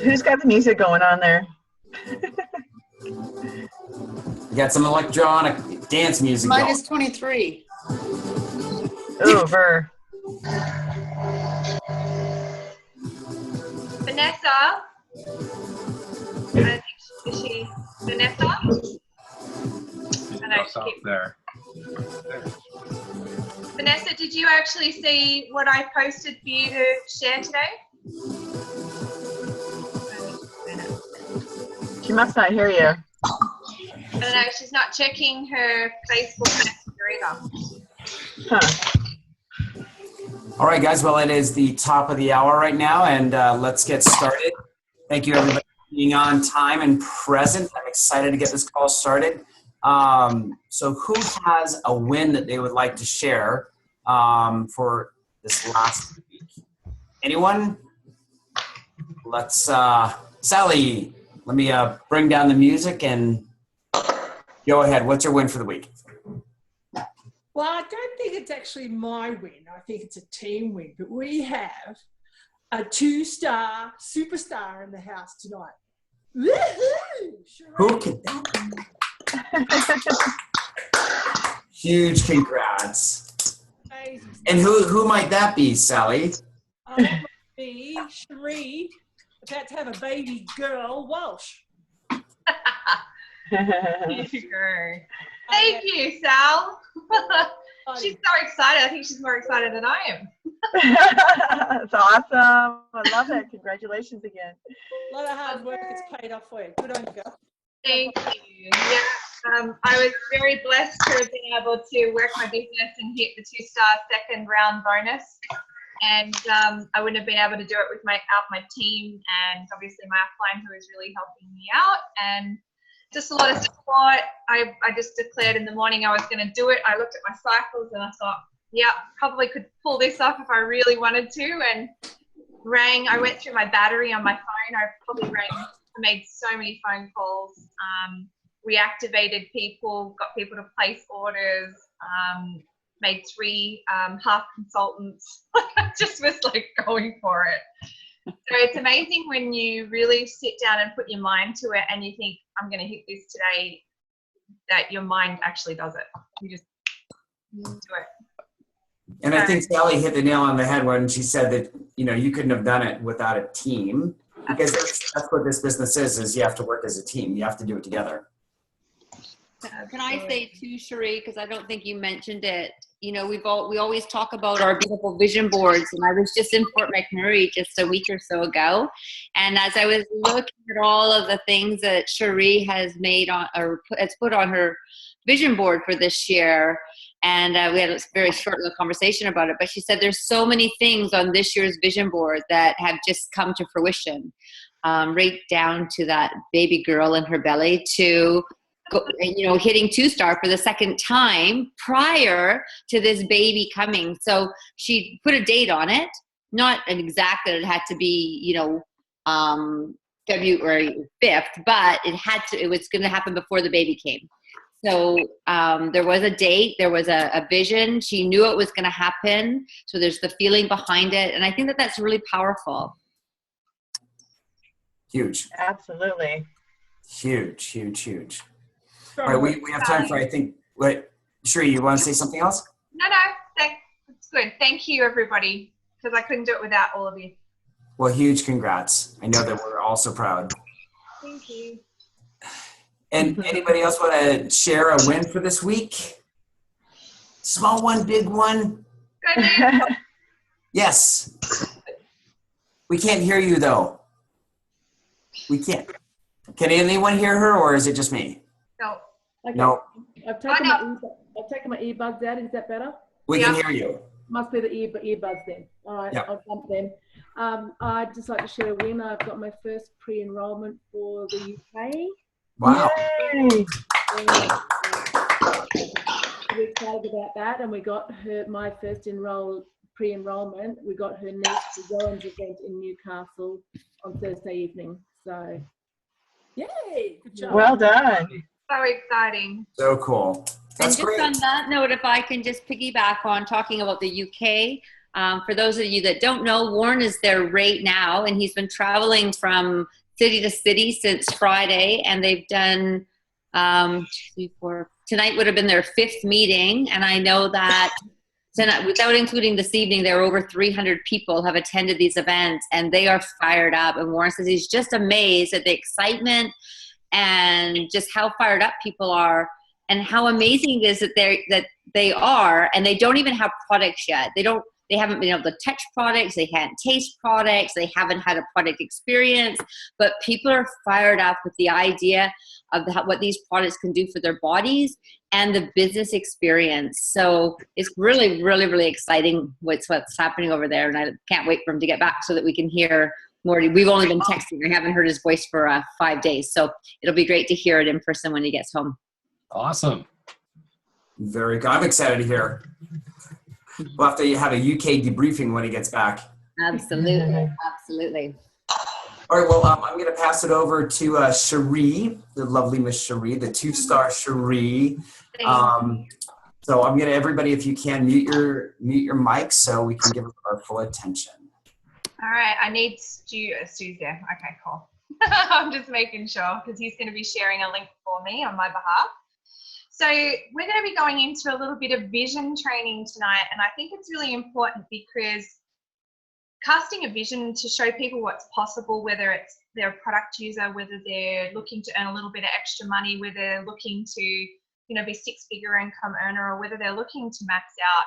Who's got the music going on there? We got some electronic dance music going. Minus 23. Over. Vanessa? I think is she Vanessa? I know she keeps there. Vanessa, did you actually see what I posted for you to share today? She must not hear you. I don't know, she's not checking her Facebook Messenger either. Huh. All right, guys. Well, it is the top of the hour right now, and let's get started. Thank you, everybody, for being on time and present. I'm excited to get this call started. So who has a win that they would like to share for this last week? Anyone? Let's, Sally, let me bring down the music and go ahead. What's your win for the week? Well, I don't think it's actually my win. I think it's a team win. But we have a 2-star superstar in the house tonight. Woohoo! Who can? Huge congrats. Amazing. And who might that be, Sally? Might be Cherie, about to have a baby girl, Walsh. Thank you, Sal. She's so excited. I think she's more excited than I am. That's awesome. I love it. Congratulations again. A lot of hard work has paid off for you. Good on you, girl. Thank you. Yeah, I was very blessed to have been able to work my business and hit the 2-star second round bonus. And I wouldn't have been able to do it without my team and obviously my upline, who is really helping me out. And just a lot of support. I just declared in the morning I was going to do it. I looked at my cycles and I thought, yeah, probably could pull this off if I really wanted to. And I went through my battery on my phone. I made so many phone calls, reactivated people, got people to place orders, made 3 half consultants. Just was like going for it. So it's amazing when you really sit down and put your mind to it and you think, I'm going to hit this today, that your mind actually does it. You just do it. And I think Sally hit the nail on the head when she said that, you couldn't have done it without a team, because that's what this business is you have to work as a team. You have to do it together. Can I say too, Cherie, because I don't think you mentioned it, we always talk about our beautiful vision boards, and I was just in Fort McMurray just a week or so ago, and as I was looking at all of the things that Cherie has made on or has put on her vision board for this year, and we had a very short little conversation about it, but she said there's so many things on this year's vision board that have just come to fruition, right down to that baby girl in her belly, to hitting 2-star for the second time prior to this baby coming. So she put a date on it, not an exact that it had to be, February 5th, but it was going to happen before the baby came. So there was a date, there was a vision. She knew it was going to happen. So there's the feeling behind it. And I think that that's really powerful. Huge. Absolutely. Huge, huge, huge. All right, we have time for, I think, Cherie, you want to say something else? No, that's good. Thank you, everybody, because I couldn't do it without all of you. Well, huge congrats. I know that we're all so proud. Thank you. And anybody else want to share a win for this week? Small one, big one? Good. Yes. We can't hear you, though. We can't. Can anyone hear her, or is it just me? No. Okay. No. I've taken my earbuds out. Is that better? We can hear you. Must be the earbuds then. All right, Yep. I'll jump them. I'd just like to share a win. I've got my first pre-enrollment for the UK. Wow. Yay. We're excited about that, and we got my first pre-enrollment. We got her niece to Rowan's event in Newcastle on Thursday evening. So, yay! Good job. Well done. So exciting. So cool. That's and just great. on that note, if I can just piggyback on talking about the UK, For those of you that don't know, Warren is there right now, and he's been traveling from city to city since Friday, and they've done 2, 3, 4. Tonight would have been their 5th meeting, and I know that tonight, without including this evening, there are over 300 people have attended these events, and they are fired up. And Warren says he's just amazed at the excitement and just how fired up people are, and how amazing it is that they are, and they don't even have products yet. They haven't been able to touch products. They can't taste products. They haven't had a product experience, but people are fired up with the idea of what these products can do for their bodies and the business experience. So it's really, really, really exciting what's happening over there. And I can't wait for him to get back so that we can hear more. We've only been texting. I haven't heard his voice for 5 days. So it'll be great to hear it in person when he gets home. Awesome. Very good. I'm excited to hear. We'll have to have a UK debriefing when he gets back. Absolutely. Absolutely. All right, well, I'm going to pass it over to Cherie, the lovely Miss Cherie, the 2-star Cherie. So I'm going to, everybody, if you can, mute your mics so we can give her our full attention. All right, I need Stu's there. Okay, cool. I'm just making sure because he's going to be sharing a link for me on my behalf. So we're going to be going into a little bit of vision training tonight, and I think it's really important because casting a vision to show people what's possible, whether it's they're a product user, whether they're looking to earn a little bit of extra money, whether they're looking to, be 6-figure income earner, or whether they're looking to max out,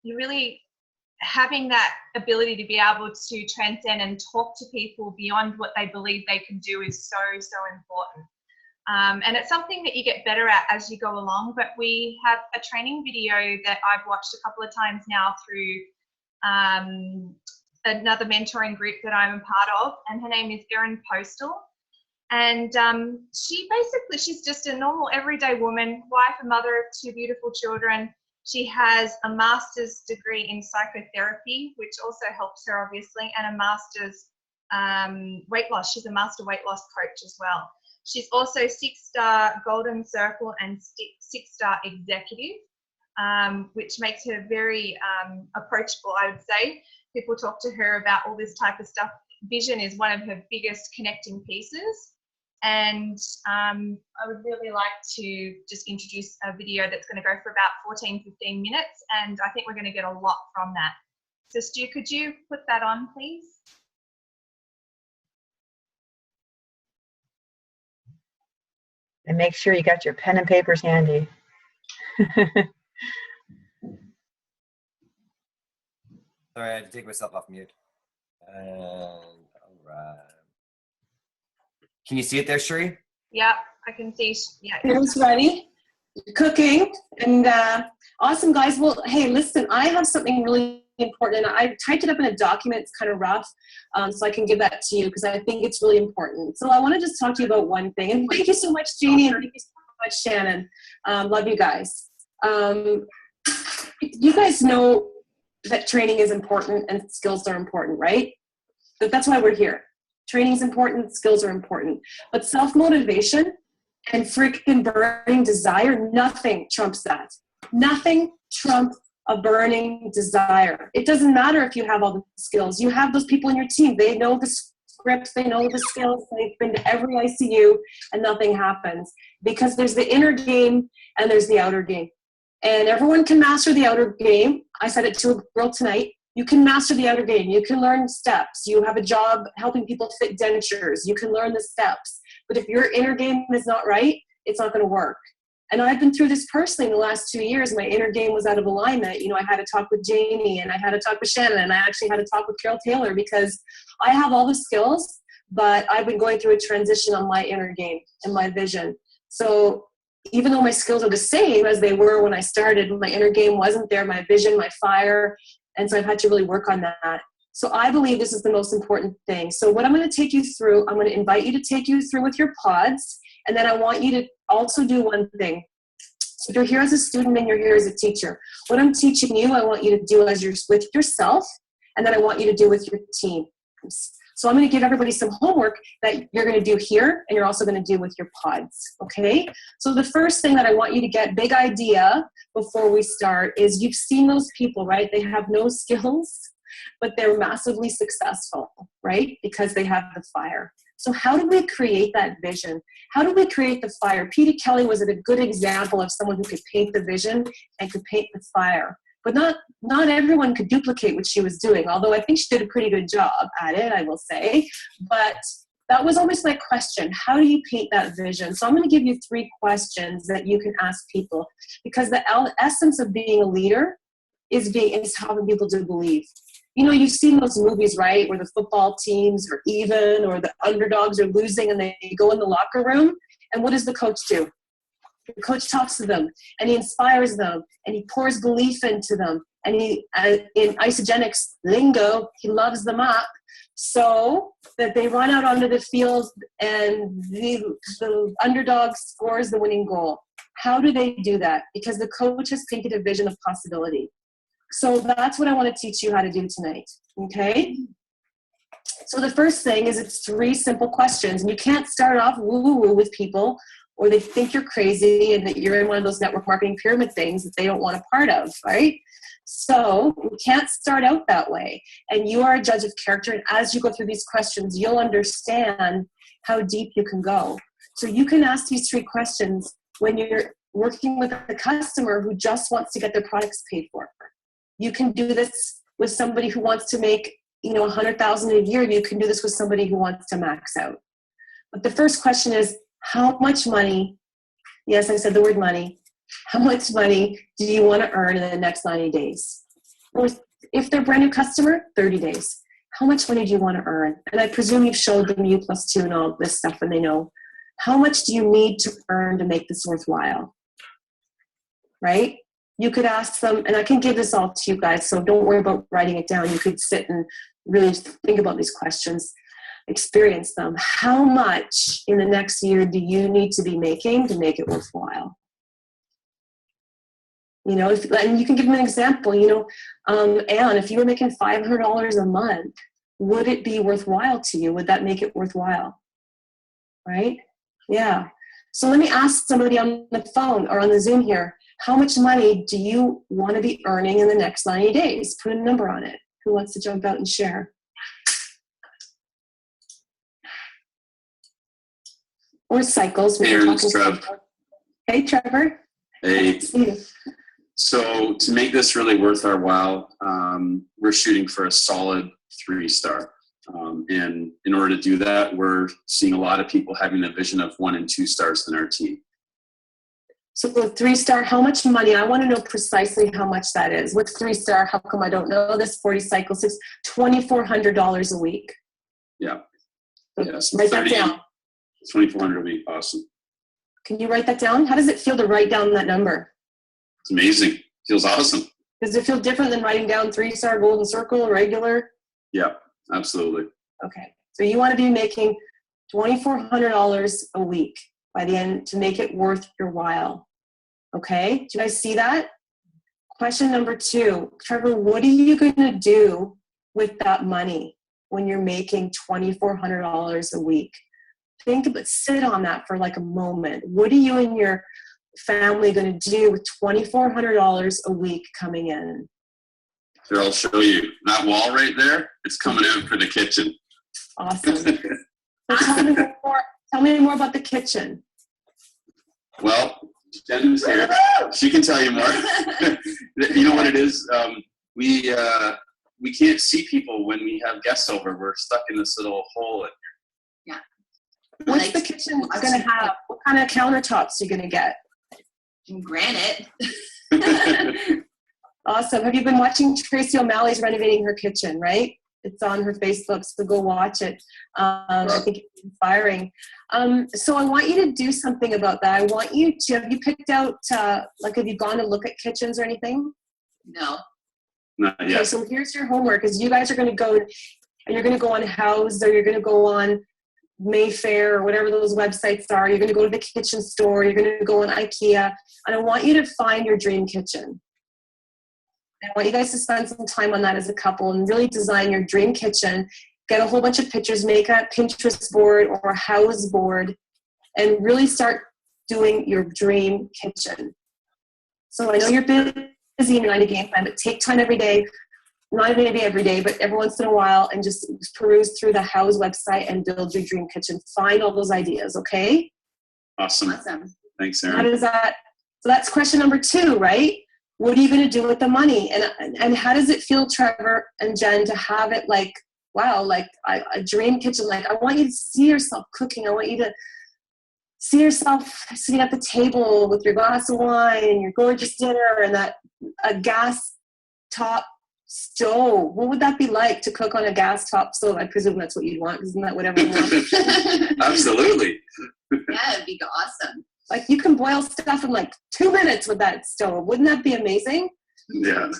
you really having that ability to be able to transcend and talk to people beyond what they believe they can do is so, so important. And it's something that you get better at as you go along, but we have a training video that I've watched a couple of times now through another mentoring group that I'm a part of, and her name is Erin Postal. And she's just a normal everyday woman, wife and mother of 2 beautiful children. She has a master's degree in psychotherapy, which also helps her obviously, and a master's weight loss. She's a master weight loss coach as well. She's also 6-star Golden Circle and 6-star executive, which makes her very approachable, I would say. People talk to her about all this type of stuff. Vision is one of her biggest connecting pieces. And I would really like to just introduce a video that's going to go for about 14, 15 minutes. And I think we're going to get a lot from that. So Stu, could you put that on, please? And make sure you got your pen and papers handy. Sorry, I had to take myself off mute. All right. Can you see it there, Cherie? Yeah, I can see. Yeah. It's ready. Cooking. And awesome, guys. Well, hey, listen, I have something really important. I typed it up in a document. It's kind of rough, so I can give that to you because I think it's really important. So I want to just talk to you about one thing. And thank you so much, Jeannie, and thank you so much, Shannon. Love you guys. You guys know that training is important and skills are important, right? But that's why we're here. Training is important, skills are important. But self-motivation and freaking burning desire, nothing trumps that. Nothing trumps a burning desire. It doesn't matter if you have all the skills. You have those people in your team. They know the scripts, they know the skills, they've been to every ICU, and nothing happens. Because there's the inner game and there's the outer game. And everyone can master the outer game. I said it to a girl tonight. You can master the outer game. You can learn steps. You have a job helping people fit dentures. You can learn the steps. But if your inner game is not right, it's not going to work. And I've been through this personally in the last 2 years. My inner game was out of alignment. I had to talk with Janie, and I had to talk with Shannon, and I actually had to talk with Carol Taylor because I have all the skills, but I've been going through a transition on my inner game and my vision. So even though my skills are the same as they were when I started, my inner game wasn't there, my vision, my fire. And so I've had to really work on that. So I believe this is the most important thing. So what I'm going to take you through, I'm going to invite you to take you through with your pods. And then I want you to also do one thing. So you're here as a student and you're here as a teacher. What I'm teaching you, I want you to do with yourself. And then I want you to do with your team. So I'm going to give everybody some homework that you're going to do here, and you're also going to do with your pods, okay? So the first thing that I want you to get, big idea before we start, is you've seen those people, right? They have no skills, but they're massively successful, right? Because they have the fire. So how do we create that vision? How do we create the fire? Peter Kelly was a good example of someone who could paint the vision and could paint the fire. But not everyone could duplicate what she was doing, although I think she did a pretty good job at it, I will say. But that was always my question. How do you paint that vision? So I'm going to give you 3 questions that you can ask people, because the essence of being a leader is having people to believe. You know, you've seen those movies, right, where the football teams are even or the underdogs are losing and they go in the locker room. And what does the coach do? The coach talks to them and he inspires them and he pours belief into them. And he, in Isogenics lingo, he loves them up so that they run out onto the field and the underdog scores the winning goal. How do they do that? Because the coach has painted a vision of possibility. So that's what I want to teach you how to do tonight, okay? So the first thing is it's 3 simple questions. And you can't start off woo-woo-woo with people, or they think you're crazy and that you're in one of those network marketing pyramid things that they don't want a part of, right? So we can't start out that way. And you are a judge of character. And as you go through these questions, you'll understand how deep you can go. So you can ask these 3 questions when you're working with a customer who just wants to get their products paid for. You can do this with somebody who wants to make, $100,000 a year. You can do this with somebody who wants to max out. But the first question is, how much money, yes, I said the word money, how much money do you want to earn in the next 90 days? Or if they're a brand new customer, 30 days. How much money do you want to earn? And I presume you've showed them U+2 and all this stuff and they know. How much do you need to earn to make this worthwhile? Right? You could ask them, and I can give this all to you guys, so don't worry about writing it down. You could sit and really think about these questions, experience them. How much in the next year do you need to be making to make it worthwhile? And you can give them an example. Anne, if you were making $500 a month, would it be worthwhile to you? Would that make it worthwhile? Right? Yeah. So let me ask somebody on the phone or on the Zoom here. How much money do you want to be earning in the next 90 days? Put a number on it. Who wants to jump out and share? Or cycles. Hey, it's Trev. Hey, Trevor. Hey. So to make this really worth our while, we're shooting for a solid 3-star. And in order to do that, we're seeing a lot of people having a vision of 1 and 2 stars in our team. So with 3-star, how much money? I want to know precisely how much that is. What's 3-star? How come I don't know this? 40 cycles, $2,400 a week. Yeah. So yes. write that down. $2,400 a week. Awesome. Can you write that down? How does it feel to write down that number? It's amazing. Feels awesome. Does it feel different than writing down 3-star, golden circle, regular? Yeah, absolutely. Okay. So you want to be making $2,400 a week by the end to make it worth your while. Okay? Do you guys see that? Question number 2. Trevor, what are you going to do with that money when you're making $2,400 a week? Think about, sit on that for like a moment. What are you and your family going to do with $2,400 a week coming in? Here, I'll show you. That wall right there, it's coming out for the kitchen. Awesome. So tell me more about the kitchen. Well, Jen's here. She can tell you more. You know what it is? We can't see people when we have guests over. We're stuck in this little hole. Yeah. What's the kitchen going to have? What kind of countertops are you going to get? Granite. Awesome. Have you been watching Tracy O'Malley's renovating her kitchen, right? It's on her Facebook, so go watch it. I think it's inspiring. So I want you to do something about that. I want you to, have you picked out, have you gone to look at kitchens or anything? No. Not yet. Okay, so here's your homework, is you guys are going to go, and you're going to go on Houzz, or you're going to go on Mayfair, or whatever those websites are. You're going to go to the kitchen store. You're going to go on IKEA. And I want you to find your dream kitchen. I want you guys to spend some time on that as a couple and really design your dream kitchen. get a whole bunch of pictures, make a Pinterest board or a house board, and really start doing your dream kitchen. So I know you're busy in your 90 game plan, but take time every day, not maybe every day, but every once in a while, and just peruse through the House website and build your dream kitchen. Find all those ideas, okay? Awesome. Thanks, Erin. How does that? So that's question number 2, right? What are you going to do with the money? And how does it feel, Trevor and Jen, to have it like, wow, like a dream kitchen? Like, I want you to see yourself cooking. I want you to see yourself sitting at the table with your glass of wine and your gorgeous dinner and a gas top stove. What would that be like to cook on a gas top stove? I presume that's what you'd want. Isn't that what everyone wants? Absolutely. Yeah, it'd be awesome. Like, you can boil stuff in like 2 minutes with that stove. Wouldn't that be amazing? Yeah.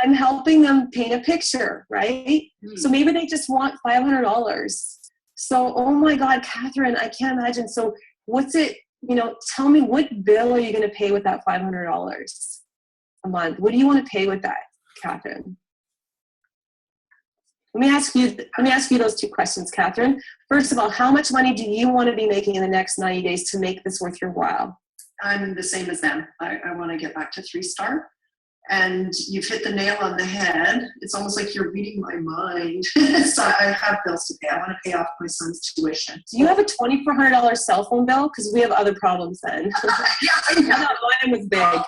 I'm helping them paint a picture, right? So maybe they just want $500. So, oh my God, Catherine, I can't imagine. So what's it, tell me, what bill are you going to pay with that $500 a month? What do you want to pay with that, Catherine? Let me ask you those 2 questions, Catherine. First of all, how much money do you want to be making in the next 90 days to make this worth your while? I'm the same as them. I want to get back to 3-star. And you've hit the nail on the head. It's almost like you're reading my mind. So I have bills to pay. I want to pay off my son's tuition. Do you have a $2,400 cell phone bill? Because we have other problems then. Yeah, I know. Mine was big.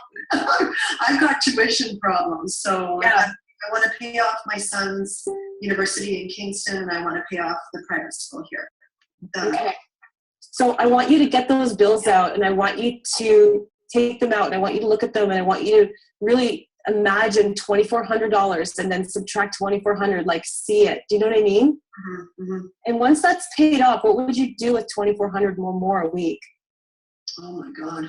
I've got tuition problems. So Yeah. I want to pay off my son's university in Kingston, and I want to pay off the private school here. Done. Okay. So I want you to get those bills out, and I want you to take them out, and I want you to look at them, and I want you to really imagine $2,400 and then subtract 2,400, like see it. Do you know what I mean? Mm-hmm, mm-hmm. And once that's paid off, what would you do with 2,400 more a week? Oh my God.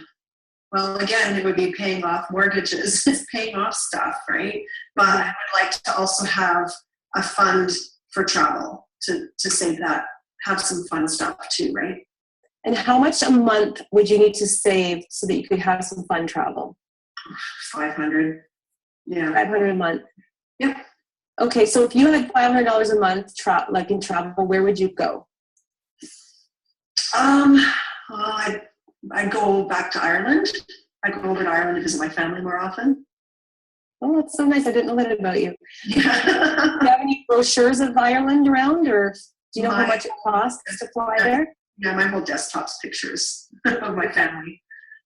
Well, again, it would be paying off mortgages, paying off stuff, right? But I would like to also have a fund for travel to save that, have some fun stuff too, right? And how much a month would you need to save so that you could have some fun travel? 500. Yeah. 500 a month. Yep. Okay, so if you had $500 a month, like in travel, where would you go? I go back to Ireland. I go over to Ireland to visit my family more often. Oh, that's so nice. I didn't know that about you. Yeah. Do you have any brochures of Ireland around, or do you know how much it costs to fly there? Yeah, my whole desktop's pictures of my family.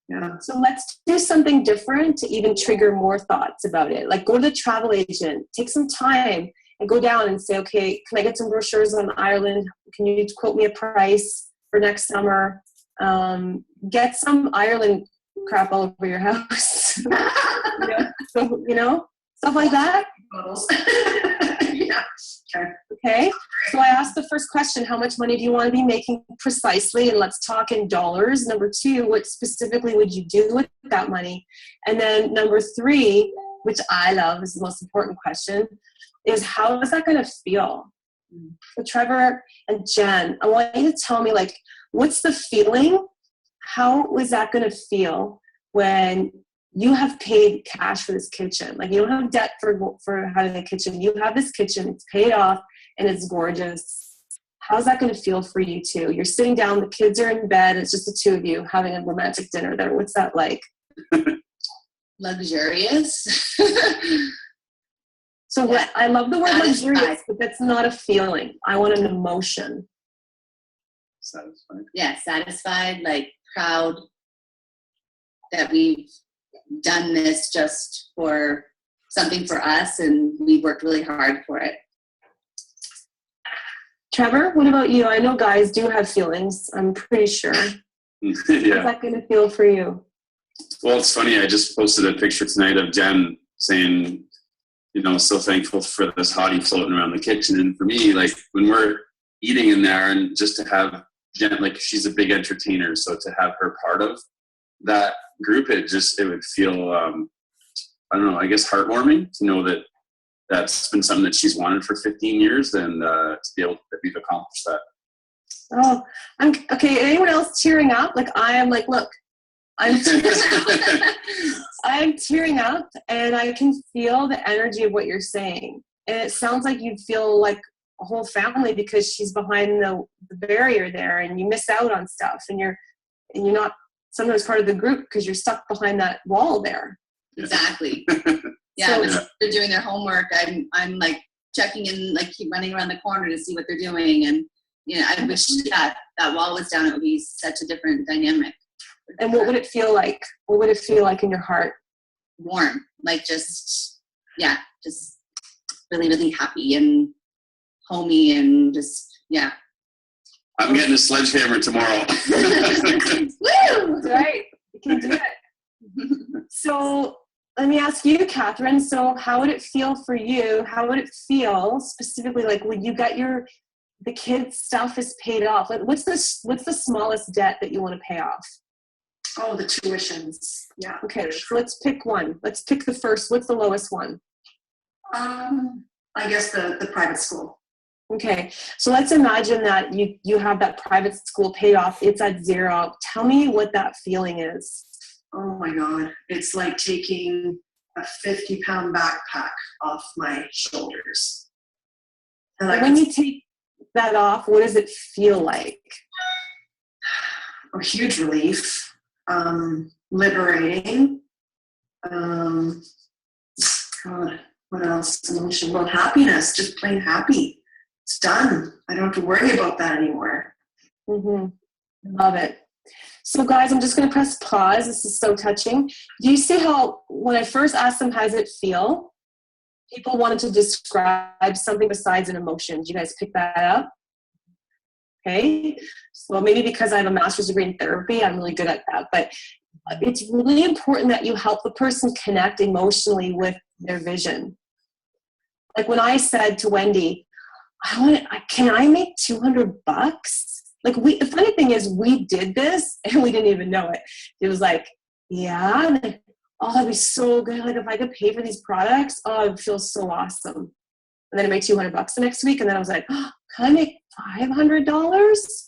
Yeah. So let's do something different to even trigger more thoughts about it. Like, go to the travel agent, take some time and go down and say, okay, can I get some brochures on Ireland? Can you quote me a price for next summer? Get some Ireland crap all over your house. Stuff like that. Yeah. Okay. So I asked the first question, how much money do you want to be making precisely? And let's talk in dollars. Number 2, what specifically would you do with that money? And then number 3, which I love, is the most important question, is how is that going to feel? So Trevor and Jen, I want you to tell me, like, what's the feeling? How is that going to feel when you have paid cash for this kitchen? Like, you don't have debt for having a kitchen. You have this kitchen, it's paid off, and it's gorgeous. How's that going to feel for you too? You're sitting down, the kids are in bed, it's just the 2 of you having a romantic dinner there. What's that like? Luxurious. So what, I love the word Satisfied. luxurious, but that's not a feeling. I want an emotion. Satisfied. Yeah, satisfied, like proud that we've done this just for something for us, and we worked really hard for it. Trevor, what about you? I know guys do have feelings, I'm pretty sure. How's Yeah. that going to feel for you? Well, it's funny. I just posted a picture tonight of Jen saying, so thankful for this hottie floating around the kitchen. And for me, like, when we're eating in there, and just to have Jen, like, she's a big entertainer, so to have her part of that group, it would feel, I don't know, I guess heartwarming to know that that's been something that she's wanted for 15 years, and to be able that we've accomplished that. Oh, I'm okay. Anyone else tearing up? Like, I am, like, look, I'm tearing up, and I can feel the energy of what you're saying. And it sounds like you feel like, a whole family because she's behind the barrier there, and you miss out on stuff, and you're not sometimes part of the group because you're stuck behind that wall there. Exactly. Yeah, So- when they're doing their homework, I'm like checking in, like keep running around the corner to see what they're doing, and I wish that wall was down. It would be such a different dynamic. And what would it feel like? What would it feel like in your heart? Warm, like just really, really happy and homey, and just I'm getting a sledgehammer tomorrow. Woo! Right, you can do it. So let me ask you, Catherine. So how would it feel for you? How would it feel specifically, like when you got the kids' stuff is paid off? Like, what's the smallest debt that you want to pay off? Oh, the tuitions. Yeah. Okay, so let's pick one. Let's pick the first. What's the lowest one? I guess the private school. Okay, so let's imagine that you have that private school paid off. It's at zero. Tell me what that feeling is. Oh my God. It's like taking a 50-pound backpack off my shoulders. And When you take that off, what does it feel like? a huge relief, liberating. God, what else? Emotion. Well, happiness, just plain happy. It's done. I don't have to worry about that anymore. Love it. So guys, I'm just going to press pause. This is so touching. Do you see how when I first asked them, how does it feel? People wanted to describe something besides an emotion. Did you guys pick that up? Okay. So maybe because I have a master's degree in therapy, I'm really good at that. But it's really important that you help the person connect emotionally with their vision. Like when I said to Wendy, can I make $200? Like the funny thing is we did this and we didn't even know it. It was like, yeah, oh, that'd be so good. Like if I could pay for these products, oh, it would feel so awesome. And then I made $200 the next week. And then I was like, oh, can I make $500?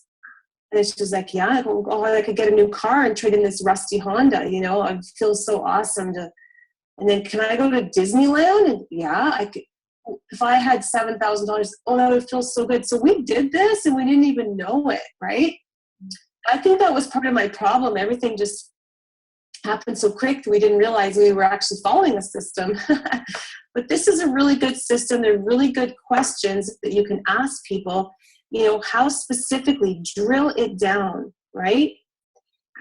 And she was like, yeah, oh, I could get a new car and trade in this rusty Honda, I'd feel so awesome and then can I go to Disneyland? And yeah, I could. If I had $7,000, oh, that would feel so good. So we did this and we didn't even know it, right? I think that was part of my problem. Everything just happened so quick that we didn't realize we were actually following the system. But this is a really good system. They're really good questions that you can ask people, how specifically, drill it down, right?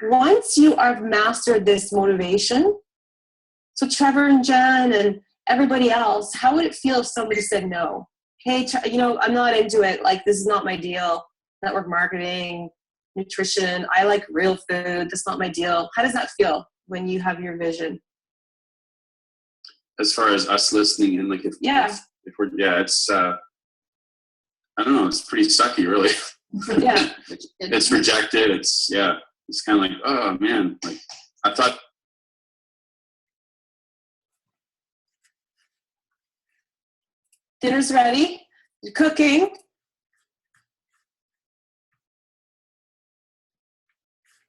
Once you have mastered this motivation, so Trevor and Jen and everybody else, how would it feel if somebody said no? Hey, I'm not into it. Like, this is not my deal. Network marketing, nutrition. I like real food. That's not my deal. How does that feel when you have your vision? As far as us listening and like, if we're, it's, I don't know. It's pretty sucky, really. Yeah. It's rejected. It's kind of like, oh man, like I thought. Dinner's ready. You're cooking.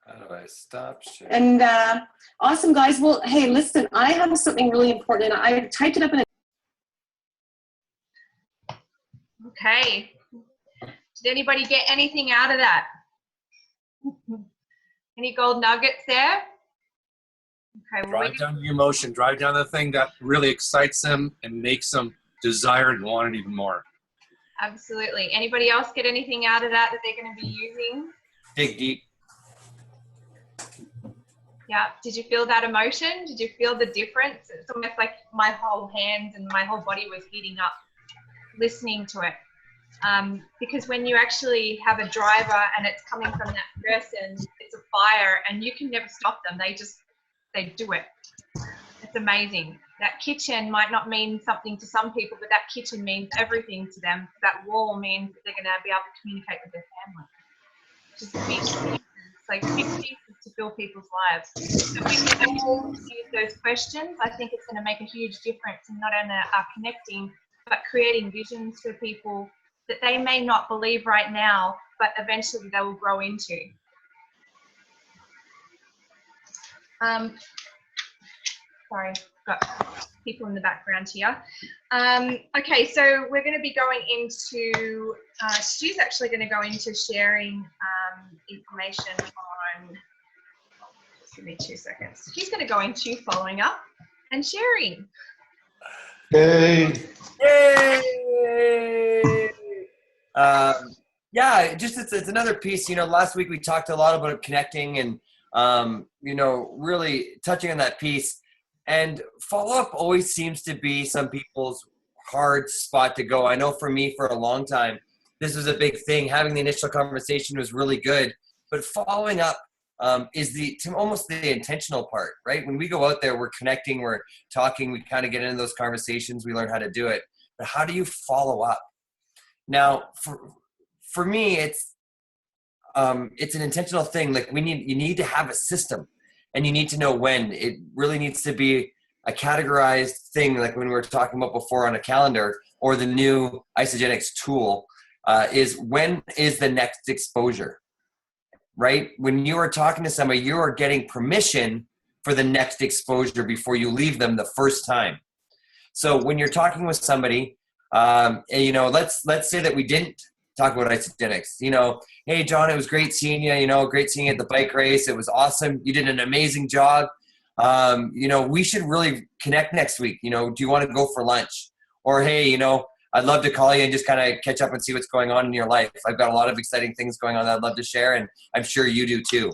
How do I stop sharing? And awesome, guys. Well, hey, listen, I have something really important. And I typed it up in Okay. Did anybody get anything out of that? Any gold nuggets there? Okay. Well, Drive down the emotion. Drive down the thing that really excites them and makes them desire and want it even more. absolutely. Anybody else get anything out of that they're going to be using? Dig deep. Yeah. Did you feel that emotion? Did you feel the difference? It's almost like my whole hands and my whole body was heating up listening to it. Because when you actually have a driver and it's coming from that person, it's a fire and you can never stop them. They do it. It's amazing. That kitchen might not mean something to some people, but that kitchen means everything to them. That wall means that they're going to be able to communicate with their family. Just big pieces, like big pieces to fill people's lives. So we can all use those questions. I think it's going to make a huge difference in not only our connecting, but creating visions for people that they may not believe right now, but eventually they will grow into. Sorry. got people in the background here. Okay, so we're going to be going into, Stu's actually going to go into sharing information on, just give me 2 seconds. He's going to go into following up and sharing. Hey. Yay! Yeah, just it's another piece. Last week we talked a lot about connecting and really touching on that piece. And follow-up always seems to be some people's hard spot to go. I know for me, for a long time, this was a big thing. Having the initial conversation was really good, but following up is almost the intentional part, right? When we go out there, we're connecting, we're talking, we kind of get into those conversations, we learn how to do it. But how do you follow up? Now, for me, it's an intentional thing. Like you need to have a system, and you need to know when. It really needs to be a categorized thing, like when we were talking about before on a calendar, or the new Isagenix tool, is when is the next exposure, right? When you are talking to somebody, you are getting permission for the next exposure before you leave them the first time. So when you're talking with somebody, let's say that we didn't talk about Isagenix. Hey, John, it was great seeing you. Great seeing you at the bike race. It was awesome. You did an amazing job. We should really connect next week. Do you want to go for lunch? Or, hey, I'd love to call you and just kind of catch up and see what's going on in your life. I've got a lot of exciting things going on that I'd love to share, and I'm sure you do too.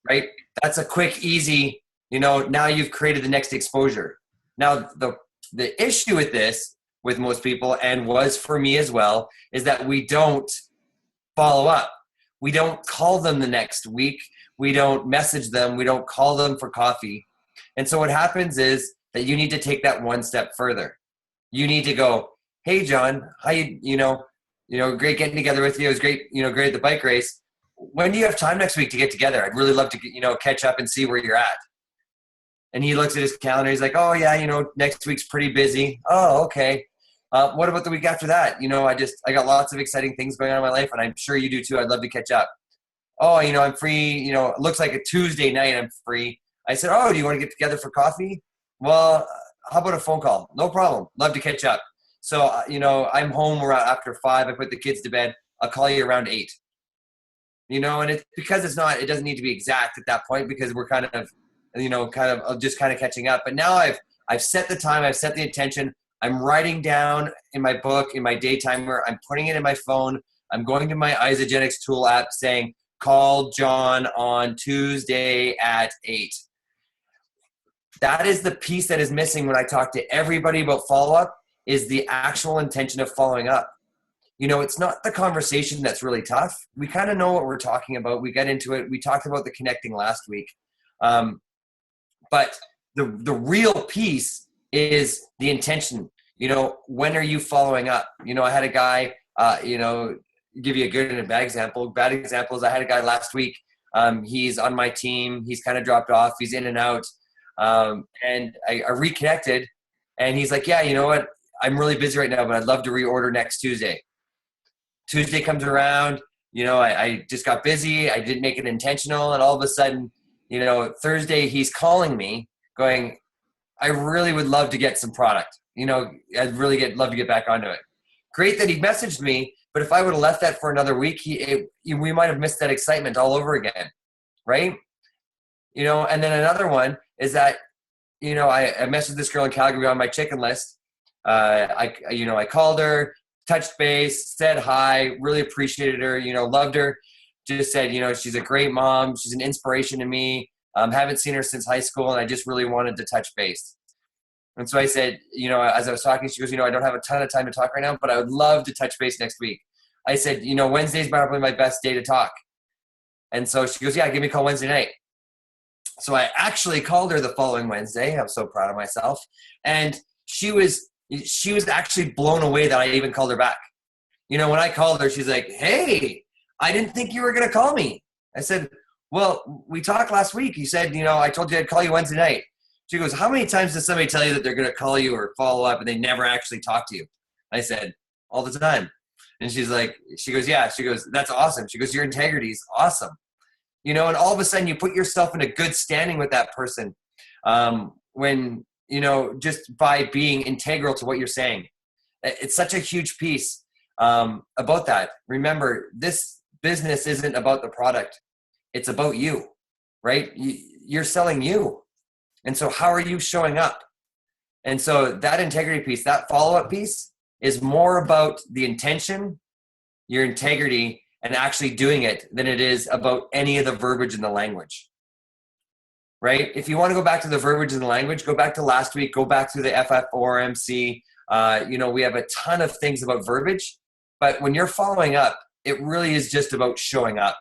Right? That's a quick, easy, now you've created the next exposure. Now, the issue with this, with most people, and was for me as well, is that we don't follow up. We don't call them the next week. We don't message them. We don't call them for coffee. And so what happens is that you need to take that one step further. You need to go, hey, John, how great getting together with you. It was great, great at the bike race. When do you have time next week to get together? I'd really love to, catch up and see where you're at. And he looks at his calendar. He's like, oh, yeah, next week's pretty busy. Oh, okay. What about the week after that? I got lots of exciting things going on in my life, and I'm sure you do too. I'd love to catch up. Oh, I'm free. It looks like a Tuesday night I'm free. I said, oh, do you want to get together for coffee? Well, how about a phone call? No problem. Love to catch up. So, I'm home around after 5. I put the kids to bed. I'll call you around 8. And it's because it doesn't need to be exact at that point, because we're kind of catching up. But now I've set the time. I've set the intention. I'm writing down in my book, in my day timer. I'm putting it in my phone. I'm going to my Isagenix tool app saying, call John on Tuesday at 8. That is the piece that is missing when I talk to everybody about follow-up, is the actual intention of following up. It's not the conversation that's really tough. We kind of know what we're talking about. We get into it. We talked about the connecting last week. But the real piece is the intention. When are you following up? I had a guy, give you a good and a bad example. Bad example is I had a guy last week. He's on my team. He's kind of dropped off. He's in and out. And I reconnected, and he's like, yeah, you know what? I'm really busy right now, but I'd love to reorder next Tuesday. Tuesday comes around, I just got busy. I didn't make it intentional. And all of a sudden, Thursday he's calling me going, I really would love to get some product. I'd really love to get back onto it. Great that he messaged me, but if I would have left that for another week, we might have missed that excitement all over again, right? And then another one is that, I messaged this girl in Calgary on my chicken list. I called her, touched base, said hi, really appreciated her, loved her. Just said, she's a great mom. She's an inspiration to me. Haven't seen her since high school, and I just really wanted to touch base. And so I said, as I was talking, she goes, I don't have a ton of time to talk right now, but I would love to touch base next week. I said, Wednesday's probably my best day to talk. And so she goes, yeah, give me a call Wednesday night. So I actually called her the following Wednesday. I'm so proud of myself. And she was actually blown away that I even called her back. When I called her, she's like, hey, I didn't think you were going to call me. I said, well, we talked last week. You said, I told you I'd call you Wednesday night. She goes, how many times does somebody tell you that they're going to call you or follow up and they never actually talk to you? I said, all the time. And she goes, yeah. She goes, that's awesome. She goes, your integrity is awesome. And all of a sudden you put yourself in a good standing with that person. When just by being integral to what you're saying. It's such a huge piece about that. Remember, this business isn't about the product. It's about you, right? You're selling you. And so how are you showing up? And so that integrity piece, that follow-up piece is more about the intention, your integrity, and actually doing it than it is about any of the verbiage in the language, right? If you want to go back to the verbiage in the language, go back to last week, go back to the FF4MC. We have a ton of things about verbiage, but when you're following up, it really is just about showing up,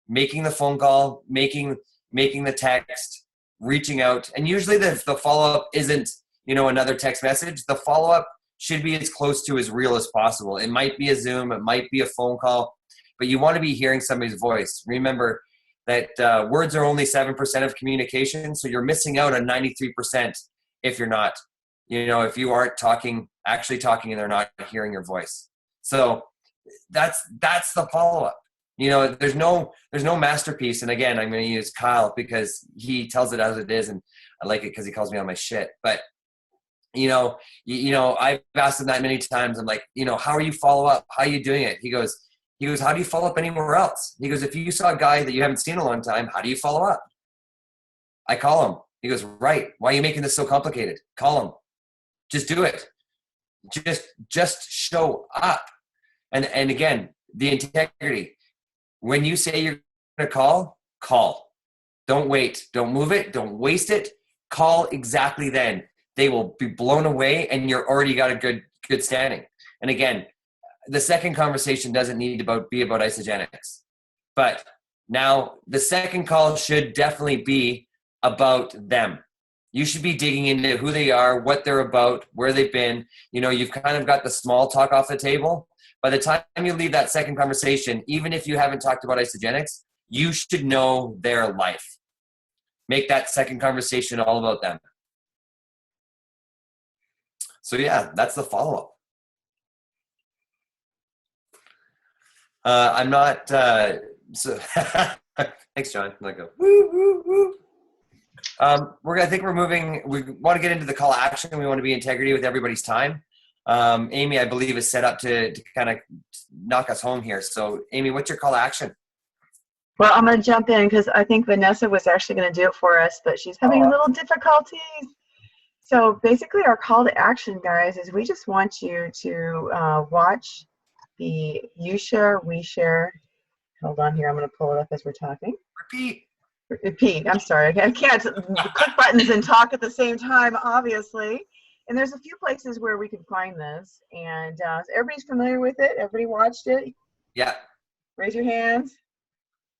making the phone call, making the text, reaching out. And usually the follow-up isn't, another text message. The follow-up should be as close to as real as possible. It might be a Zoom, it might be a phone call, but you want to be hearing somebody's voice. Remember that words are only 7% of communication, so you're missing out on 93% if you're not. If you aren't actually talking and they're not hearing your voice. So that's the follow-up. There's no masterpiece. And again, I'm going to use Kyle because he tells it as it is, and I like it because he calls me on my shit. But I've asked him that many times. I'm like, how are you follow up? How are you doing it? He goes, how do you follow up anywhere else? He goes, if you saw a guy that you haven't seen in a long time, how do you follow up? I call him. He goes, right. Why are you making this so complicated? Call him. Just do it. Just show up. And again, the integrity. When you say you're going to call. Don't wait. Don't move it. Don't waste it. Call exactly then. They will be blown away and you're already got a good standing. And again, the second conversation doesn't need to be about Isagenix. But now the second call should definitely be about them. You should be digging into who they are, what they're about, where they've been. You've kind of got the small talk off the table. By the time you leave that second conversation, even if you haven't talked about Isagenix, you should know their life. Make that second conversation all about them. So yeah, that's the follow-up. I'm not, thanks, John. Let go. Woo, woo, woo. I think we're moving, we want to get into the call to action. We want to be integrity with everybody's time. Amy, I believe, is set up to kind of knock us home here. So Amy, what's your call to action? Well, I'm going to jump in because I think Vanessa was actually going to do it for us, but she's having a little difficulties. So basically our call to action, guys, is we just want you to watch the You Share, We Share. Hold on here. I'm going to pull it up as we're talking. Repeat. I'm sorry. I can't click buttons and talk at the same time, obviously. And there's a few places where we can find this. And everybody's familiar with it? Everybody watched it? Yeah. Raise your hands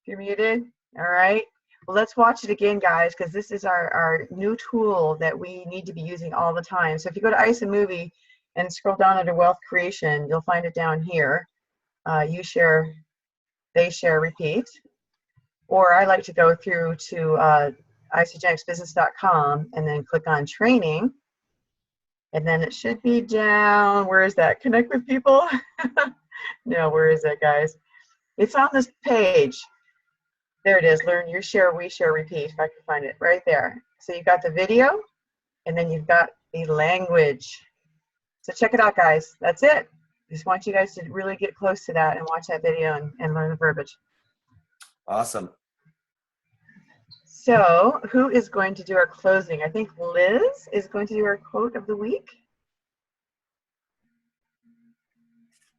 if you're muted. All right. Well, let's watch it again, guys, because this is our new tool that we need to be using all the time. So if you go to iSaMovie and scroll down under Wealth Creation, you'll find it down here. You share, they share, repeat. Or I like to go through to isagenixbusiness.com and then click on training. And then it should be down, where is that? Connect with people? No, where is it, guys? It's on this page. There it is, learn, you share, we share, repeat, if I can find it, right there. So you've got the video, and then you've got the language. So check it out, guys. That's it. Just want you guys to really get close to that and watch that video and learn the verbiage. Awesome. So who is going to do our closing? I think Liz is going to do our quote of the week.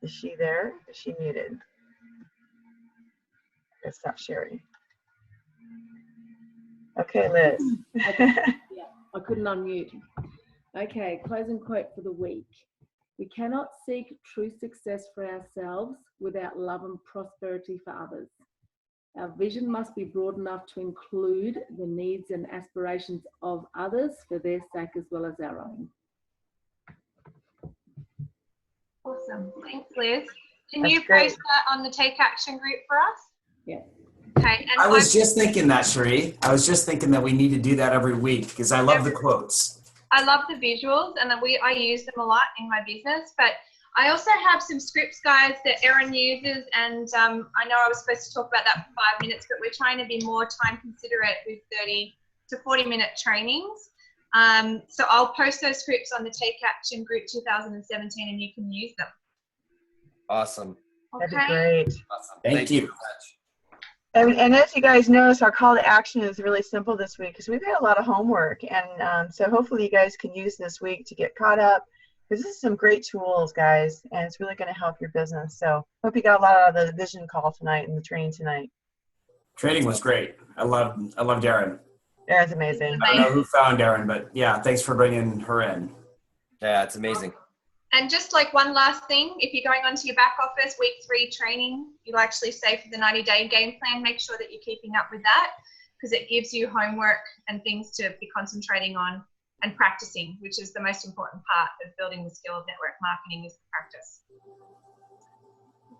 Is she there? Is she muted? Let's stop sharing. Okay, Liz. Yeah, I couldn't unmute. Okay, closing quote for the week. We cannot seek true success for ourselves without love and prosperity for others. Our vision must be broad enough to include the needs and aspirations of others for their sake as well as our own. Awesome. Thanks, Liz. Can you post that on the Take Action group for us? Yeah. Okay. And I was just thinking that, Cherie. I was just thinking that we need to do that every week because I love the quotes. I love the visuals, and I use them a lot in my business, but I also have some scripts, guys, that Erin uses, and I know I was supposed to talk about that for 5 minutes, but we're trying to be more time considerate with 30 to 40-minute trainings. So I'll post those scripts on the Take Action Group 2017 and you can use them. Awesome. That'd be Okay? great. Awesome. Thank you. so much. And as you guys notice, our call to action is really simple this week because we've had a lot of homework. And so hopefully you guys can use this week to get caught up, because this is some great tools, guys, and it's really going to help your business. So hope you got a lot out of the vision call tonight and the training tonight. Training was great. I love Darren. Darren's amazing. I don't know who found Darren, but yeah, thanks for bringing her in. Yeah, it's amazing. And just like one last thing, if you're going onto your back office, week 3 training, you'll actually say for the 90-day game plan, make sure that you're keeping up with that, because it gives you homework and things to be concentrating on and practicing, which is the most important part of building the skill of network marketing, is the practice.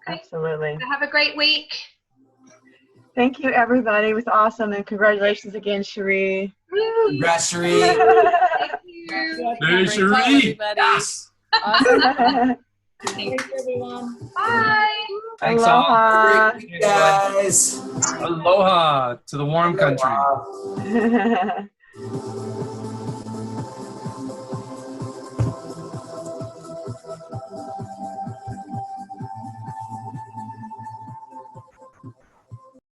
Okay. Absolutely. So have a great week. Thank you, everybody. It was awesome. And congratulations again, Cherie. Congrats, Cherie. Thank you. Hey, Cherie. Yes. Awesome. Thanks, everyone. Bye. Thanks Aloha. Guys. all. Aloha to the warm country. Aloha.